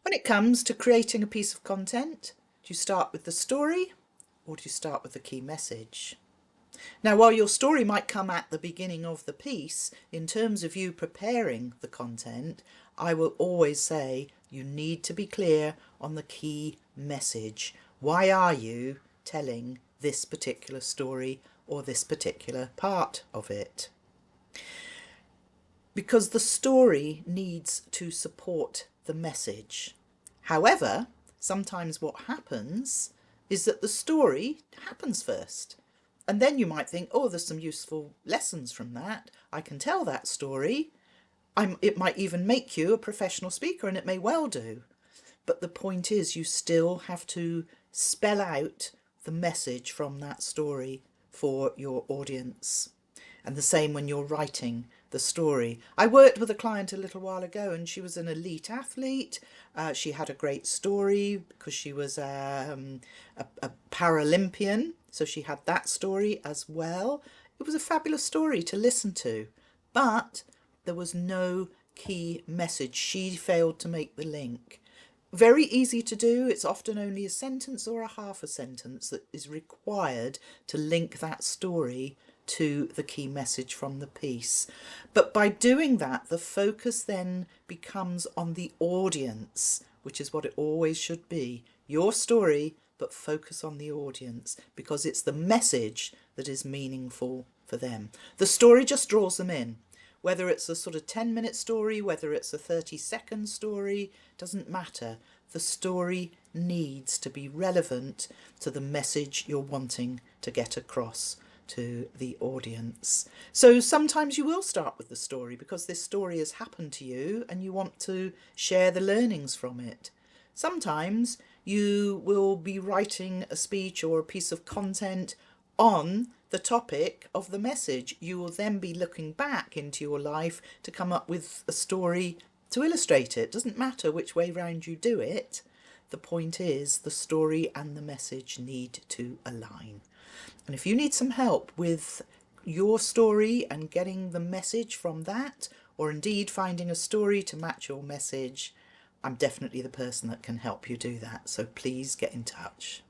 When it comes to creating a piece of content, do you start with the story or do you start with the key message? Now, while your story might come at the beginning of the piece, in terms of you preparing the content, I will always say you need to be clear on the key message. Why are you telling this particular story or this particular part of it? Because the story needs to support the message. However, sometimes what happens is that the story happens first. And then you might think, oh, there's some useful lessons from that. I can tell that story. It might even make you a professional speaker, and it may well do. But the point is, you still have to spell out the message from that story for your audience. And the same when you're writing the story. I worked with a client a little while ago, and she was an elite athlete. She had a great story because she was a Paralympian, so she had that story as well. It was a fabulous story to listen to, but there was no key message. She failed to make the link. Very easy to do. It's often only a sentence or a half a sentence that is required to link that story to the key message from the piece. But by doing that, the focus then becomes on the audience, which is what it always should be. Your story, but focus on the audience, because it's the message that is meaningful for them. The story just draws them in. Whether it's a sort of 10-minute story, whether it's a 30-second story, doesn't matter. The story needs to be relevant to the message you're wanting to get across to the audience. So sometimes you will start with the story because this story has happened to you and you want to share the learnings from it. Sometimes you will be writing a speech or a piece of content on the topic of the message. You will then be looking back into your life to come up with a story to illustrate it. Doesn't matter which way round you do it. The point is the story and the message need to align. And if you need some help with your story and getting the message from that, or indeed finding a story to match your message, I'm definitely the person that can help you do that. So please get in touch.